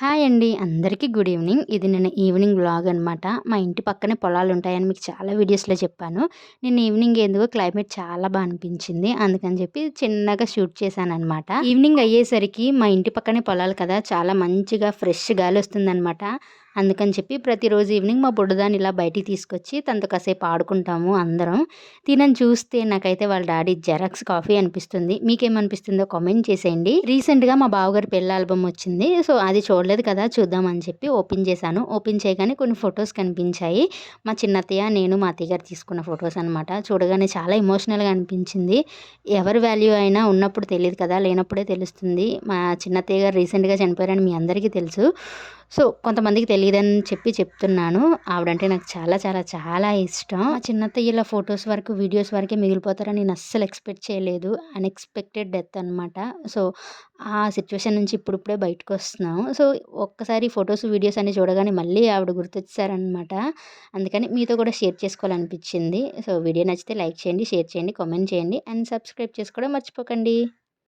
Hi అండి. అందరికీ good evening. ఇది నేను ఈవినింగ్ వ్లాగ్ అనమాట. మా ఇంటి పక్కనే పొలాలుంటాయని మీకు చాలా వీడియోస్‌లో చెప్పాను. నిన్న ఈవినింగ్ ఎందుకో క్లైమేట్ చాలా అనిపించింది. అందుకని చెప్పి చిన్నగా షూట్ చేశాననమాట. ఈవినింగ్ అయ్యేసరికి మా ఇంటి పక్కనే పొలాలు కదా! చాలా మంచిగా ఫ్రెష్ గాలొస్తుందనమాట. అందుకని చెప్పి ప్రతిరోజు ఈవినింగ్ మా బుడ్డదాన్ని ఇలా బయటికి తీసుకొచ్చి తనతో కాసేపు ఆడుకుంటాము అందరం. తినని చూస్తే నాకైతే వాళ్ళ డాడీ జెరాక్స్ కాఫీ అనిపిస్తుంది. మీకేమనిపిస్తుందో కామెంట్ చేసేయండి. రీసెంట్‌గా మా బావగారి పెళ్లి ఆల్బమ్ వచ్చింది. సో, అది చూడలేదు కదా! చూద్దామని చెప్పి ఓపెన్ చేశాను. ఓపెన్ చేయగానే కొన్ని ఫోటోస్ కనిపించాయి. మా చిన్నత్తయ్య, నేను, మా అత్తయ్య గారు తీసుకున్న ఫోటోస్ అనమాట. చూడగానే చాలా ఎమోషనల్‌గా అనిపించింది. ఎవరి వాల్యూ అయినా ఉన్నప్పుడు తెలీదు కదా! లేనప్పుడే తెలుస్తుంది. మా చిన్నత్తయ్య గారు రీసెంట్‌గా చనిపోయారని మీ అందరికీ తెలుసు. సో, కొంతమందికి తెలీదని చెప్పి చెప్తున్నాను. ఆవిడంటే నాకు చాలా చాలా చాలా ఇష్టం. మా చిన్నత్తయ్య ఫోటోస్ వరకు, వీడియోస్ వరకే మిగిలిపోతారని నేను అస్సలు ఎక్స్‌పెక్ట్ చేయలేదు. అన్‌ఎక్స్‌పెక్టెడ్ డెత్ అనమాట. సో, ఆ సిట్యుయేషన్ నుంచి ఇప్పుడిప్పుడే బయటకొస్తున్నాము. సో, ఒక్కసారి ఫోటోస్, వీడియోస్ అన్నీ చూడగానే మళ్ళీ ఆవిడ గుర్తొచ్చేసారనమాట. అందుకని మీతో కూడా షేర్ చేసుకోవాలనిపించింది. సో, వీడియో నచ్చితే లైక్ చేయండి, షేర్ చేయండి, కామెంట్ చేయండి అండ్ సబ్స్క్రైబ్ చేసుకోవడం మర్చిపోకండి.